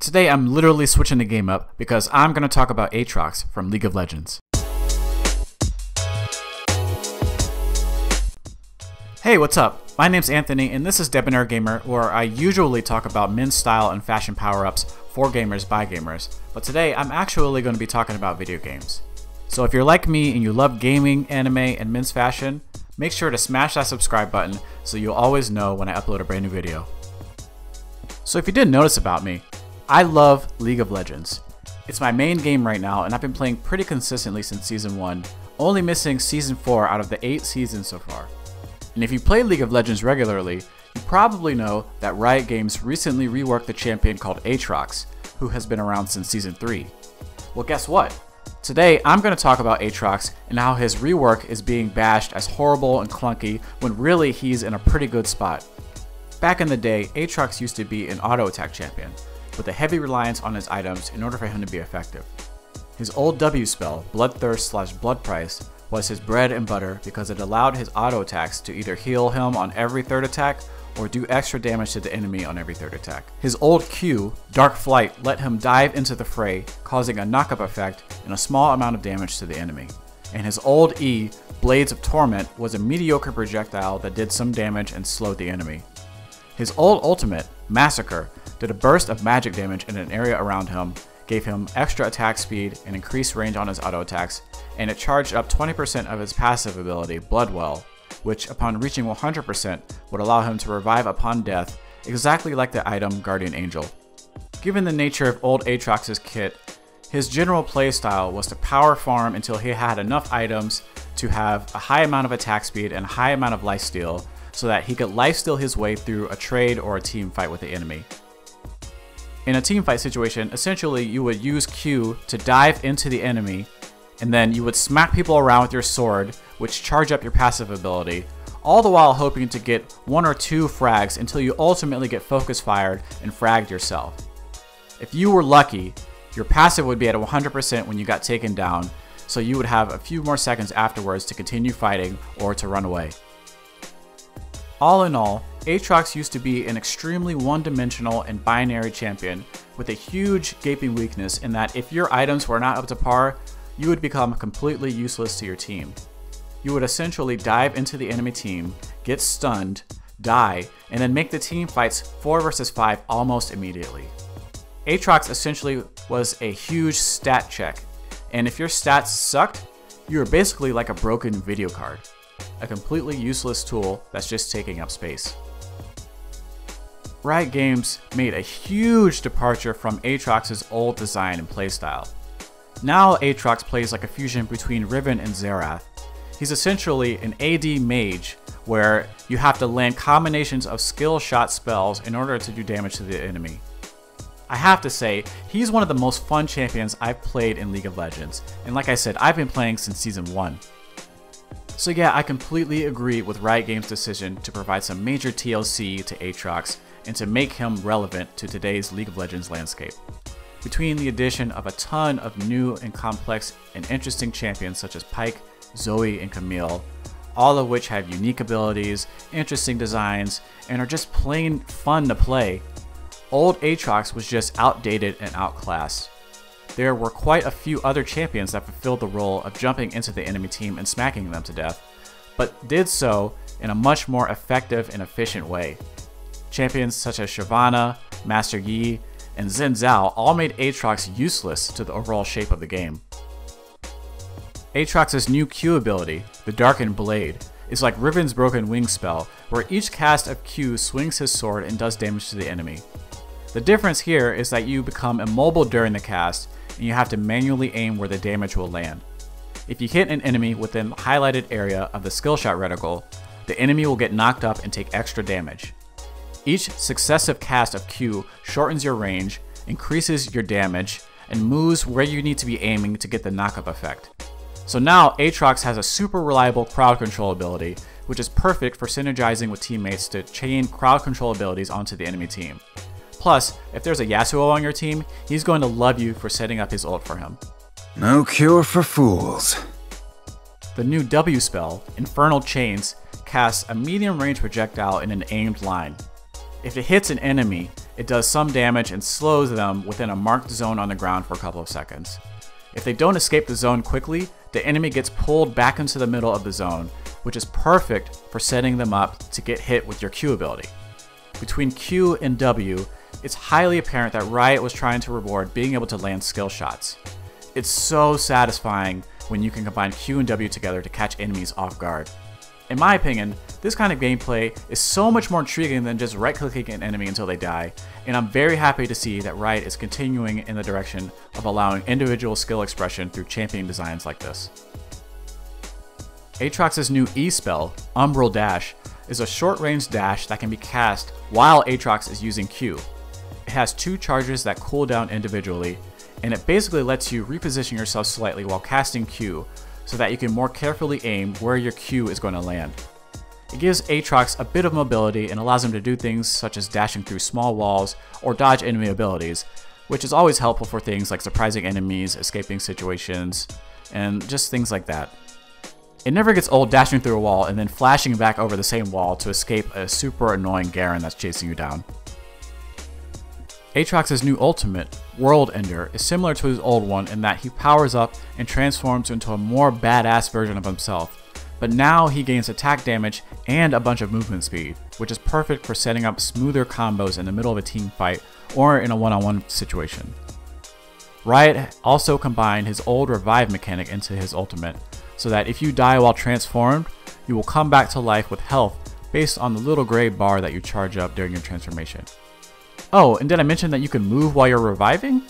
Today I'm literally switching the game up because I'm going to talk about Aatrox from League of Legends. Hey, what's up? My name's Anthony and this is Debonaire Gamer, where I usually talk about men's style and fashion power-ups for gamers by gamers, but today I'm actually going to be talking about video games. So if you're like me and you love gaming, anime, and men's fashion, make sure to smash that subscribe button so you'll always know when I upload a brand new video. So if you didn't notice about me, I love League of Legends. It's my main game right now and I've been playing pretty consistently since Season 1, only missing Season 4 out of the 8 seasons so far. And if you play League of Legends regularly, you probably know that Riot Games recently reworked the champion called Aatrox, who has been around since Season 3. Well, guess what? Today I'm going to talk about Aatrox and how his rework is being bashed as horrible and clunky when really he's in a pretty good spot. Back in the day, Aatrox used to be an auto attack champion, with a heavy reliance on his items in order for him to be effective. His old W spell, Bloodthirst/Blood Price, was his bread and butter because it allowed his auto attacks to either heal him on every third attack or do extra damage to the enemy on every third attack. His old Q, Dark Flight, let him dive into the fray, causing a knock-up effect and a small amount of damage to the enemy. And his old E, Blades of Torment, was a mediocre projectile that did some damage and slowed the enemy. His old ultimate, Massacre, did a burst of magic damage in an area around him, gave him extra attack speed and increased range on his auto attacks, and it charged up 20% of his passive ability, Bloodwell, which upon reaching 100% would allow him to revive upon death, exactly like the item Guardian Angel. Given the nature of old Aatrox's kit, his general playstyle was to power farm until he had enough items to have a high amount of attack speed and a high amount of lifesteal, so that he could lifesteal his way through a trade or a team fight with the enemy. In a team fight situation, essentially you would use Q to dive into the enemy, and then you would smack people around with your sword, which charge up your passive ability, all the while hoping to get 1 or 2 frags until you ultimately get focus fired and fragged yourself. If you were lucky, your passive would be at 100% when you got taken down, so you would have a few more seconds afterwards to continue fighting or to run away. All in all, Aatrox used to be an extremely one-dimensional and binary champion with a huge gaping weakness in that if your items were not up to par, you would become completely useless to your team. You would essentially dive into the enemy team, get stunned, die, and then make the team fights 4 versus 5 almost immediately. Aatrox essentially was a huge stat check, and if your stats sucked, you were basically like a broken video card. A completely useless tool that's just taking up space. Riot Games made a huge departure from Aatrox's old design and playstyle. Now Aatrox plays like a fusion between Riven and Xerath. He's essentially an AD mage where you have to land combinations of skill shot spells in order to do damage to the enemy. I have to say, he's one of the most fun champions I've played in League of Legends, and like I said, I've been playing since Season 1. So yeah, I completely agree with Riot Games' decision to provide some major TLC to Aatrox and to make him relevant to today's League of Legends landscape. Between the addition of a ton of new and complex and interesting champions such as Pyke, Zoe, and Camille, all of which have unique abilities, interesting designs, and are just plain fun to play, old Aatrox was just outdated and outclassed. There were quite a few other champions that fulfilled the role of jumping into the enemy team and smacking them to death, but did so in a much more effective and efficient way. Champions such as Shyvana, Master Yi, and Xin Zhao all made Aatrox useless to the overall shape of the game. Aatrox's new Q ability, the Darkened Blade, is like Riven's Broken Wing spell, where each cast of Q swings his sword and does damage to the enemy. The difference here is that you become immobile during the cast, and you have to manually aim where the damage will land. If you hit an enemy within the highlighted area of the skill shot reticle, the enemy will get knocked up and take extra damage. Each successive cast of Q shortens your range, increases your damage, and moves where you need to be aiming to get the knock-up effect. So now Aatrox has a super reliable crowd control ability, which is perfect for synergizing with teammates to chain crowd control abilities onto the enemy team. Plus, if there's a Yasuo on your team, he's going to love you for setting up his ult for him. No cure for fools. The new W spell, Infernal Chains, casts a medium range projectile in an aimed line. If it hits an enemy, it does some damage and slows them within a marked zone on the ground for a couple of seconds. If they don't escape the zone quickly, the enemy gets pulled back into the middle of the zone, which is perfect for setting them up to get hit with your Q ability. Between Q and W, it's highly apparent that Riot was trying to reward being able to land skill shots. It's so satisfying when you can combine Q and W together to catch enemies off guard. In my opinion, this kind of gameplay is so much more intriguing than just right-clicking an enemy until they die, and I'm very happy to see that Riot is continuing in the direction of allowing individual skill expression through champion designs like this. Aatrox's new E spell, Umbral Dash, is a short-range dash that can be cast while Aatrox is using Q. It has 2 charges that cool down individually, and it basically lets you reposition yourself slightly while casting Q, so that you can more carefully aim where your Q is going to land. It gives Aatrox a bit of mobility and allows him to do things such as dashing through small walls or dodge enemy abilities, which is always helpful for things like surprising enemies, escaping situations, and just things like that. It never gets old dashing through a wall and then flashing back over the same wall to escape a super annoying Garen that's chasing you down. Aatrox's new ultimate, World Ender, is similar to his old one in that he powers up and transforms into a more badass version of himself, but now he gains attack damage and a bunch of movement speed, which is perfect for setting up smoother combos in the middle of a team fight or in a one-on-one situation. Riot also combined his old revive mechanic into his ultimate, so that if you die while transformed, you will come back to life with health based on the little gray bar that you charge up during your transformation. Oh, and did I mention that you can move while you're reviving?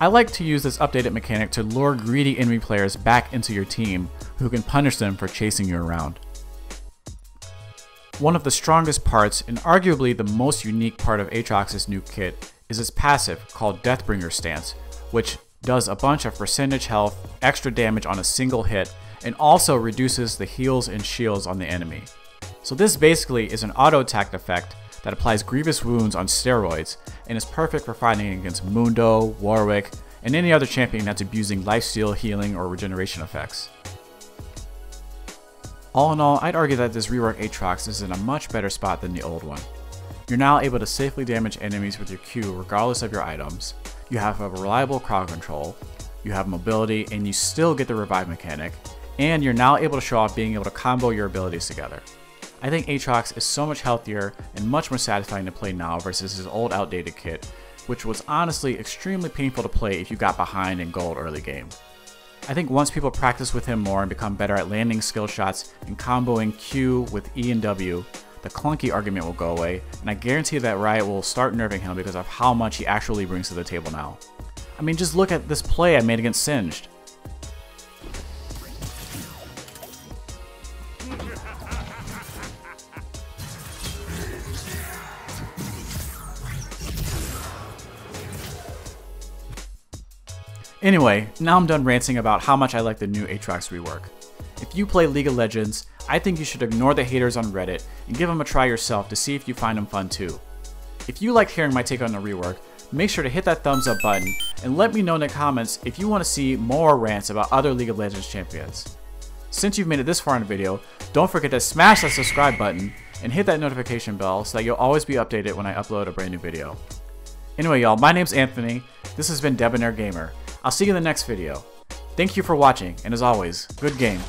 I like to use this updated mechanic to lure greedy enemy players back into your team who can punish them for chasing you around. One of the strongest parts, and arguably the most unique part of Aatrox's new kit, is his passive called Deathbringer Stance, which does a bunch of percentage health, extra damage on a single hit, and also reduces the heals and shields on the enemy. So this basically is an auto attack effect that applies grievous wounds on steroids and is perfect for fighting against Mundo, Warwick, and any other champion that's abusing lifesteal, healing, or regeneration effects. All in all, I'd argue that this rework Aatrox is in a much better spot than the old one. You're now able to safely damage enemies with your Q regardless of your items, you have a reliable crowd control, you have mobility, and you still get the revive mechanic, and you're now able to show off being able to combo your abilities together. I think Aatrox is so much healthier and much more satisfying to play now versus his old outdated kit, which was honestly extremely painful to play if you got behind in gold early game. I think once people practice with him more and become better at landing skill shots and comboing Q with E and W, the clunky argument will go away, and I guarantee that Riot will start nerfing him because of how much he actually brings to the table now. I mean, just look at this play I made against Singed. Anyway, now I'm done ranting about how much I like the new Aatrox rework. If you play League of Legends, I think you should ignore the haters on Reddit and give them a try yourself to see if you find them fun too. If you like hearing my take on the rework, make sure to hit that thumbs up button and let me know in the comments if you want to see more rants about other League of Legends champions. Since you've made it this far in the video, don't forget to smash that subscribe button and hit that notification bell so that you'll always be updated when I upload a brand new video. Anyway y'all, my name's Anthony, this has been Debonaire Gamer. I'll see you in the next video. Thank you for watching, and as always, good game.